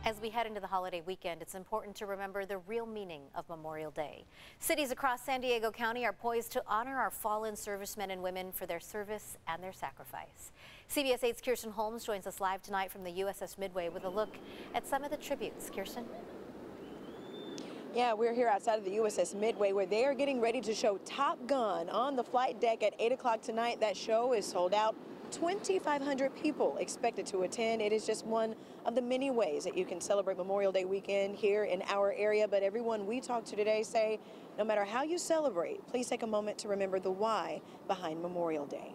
As we head into the holiday weekend, it's important to remember the real meaning of Memorial Day. Cities across San Diego County are poised to honor our fallen servicemen and women for their service and their sacrifice. CBS 8's Kirsten Holmes joins us live tonight from the USS Midway with a look at some of the tributes. Kirsten? Yeah, we're here outside of the USS Midway where they are getting ready to show Top Gun on the flight deck at 8 o'clock tonight. That show is sold out. 2,500 people expected to attend. It is just one of the many ways that you can celebrate Memorial Day weekend here in our area. But everyone we talked to today say no matter how you celebrate, please take a moment to remember the why behind Memorial Day.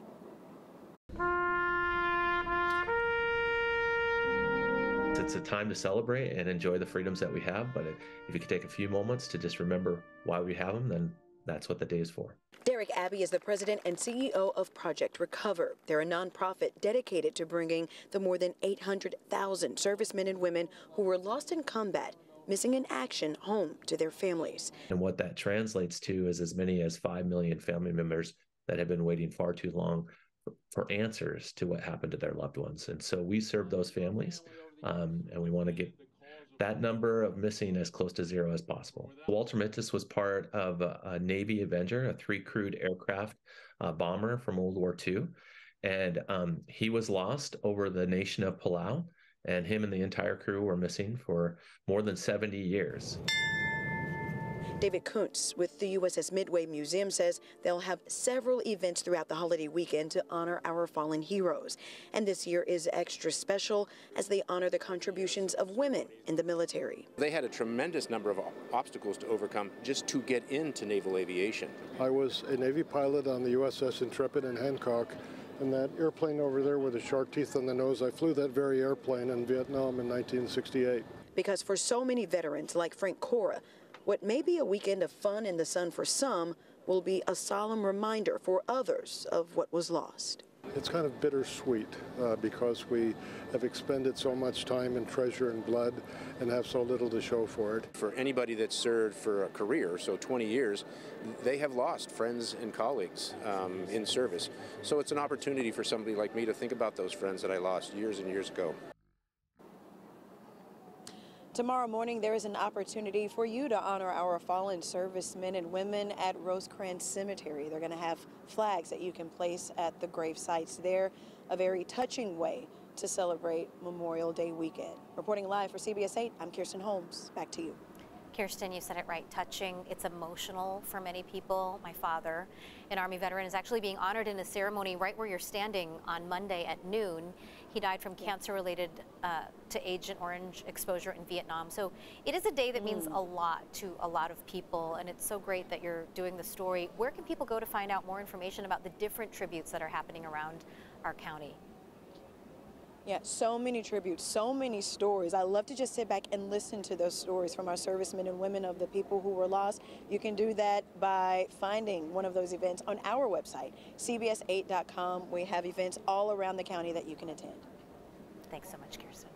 It's a time to celebrate and enjoy the freedoms that we have, but if you could take a few moments to just remember why we have them, then that's what the day is for. Derek Abbey is the president and CEO of Project Recover. They're a nonprofit dedicated to bringing the more than 800,000 servicemen and women who were lost in combat, missing in action, home to their families. And what that translates to is as many as 5 million family members that have been waiting far too long for answers to what happened to their loved ones. And so we serve those families, and we want to get that number of missing as close to zero as possible. Walter Mittis was part of a Navy Avenger, a 3-crewed aircraft bomber from World War II. And he was lost over the nation of Palau, and him and the entire crew were missing for more than 70 years. David Kuntz with the USS Midway Museum says they'll have several events throughout the holiday weekend to honor our fallen heroes. And this year is extra special as they honor the contributions of women in the military. They had a tremendous number of obstacles to overcome just to get into naval aviation. I was a Navy pilot on the USS Intrepid in Hancock. And that airplane over there with the shark teeth on the nose, I flew that very airplane in Vietnam in 1968. Because for so many veterans like Frank Cora, what may be a weekend of fun in the sun for some will be a solemn reminder for others of what was lost. It's kind of bittersweet because we have expended so much time and treasure and blood and have so little to show for it. For anybody that served for a career, so 20 years, they have lost friends and colleagues in service. So it's an opportunity for somebody like me to think about those friends that I lost years and years ago. Tomorrow morning, there is an opportunity for you to honor our fallen servicemen and women at Rosecrans Cemetery. They're going to have flags that you can place at the grave sites there, a very touching way to celebrate Memorial Day weekend. Reporting live for CBS 8, I'm Kirsten Holmes. Back to you. Kirsten, you said it right, touching. It's emotional for many people. My father, an Army veteran, is actually being honored in a ceremony right where you're standing on Monday at noon. He died from cancer related to Agent Orange exposure in Vietnam. So it is a day that means a lot to a lot of people, and it's so great that you're doing the story. Where can people go to find out more information about the different tributes that are happening around our county? Yeah, so many tributes, so many stories. I love to just sit back and listen to those stories from our servicemen and women of the people who were lost. You can do that by finding one of those events on our website, CBS8.com. We have events all around the county that you can attend. Thanks so much, Kirsten.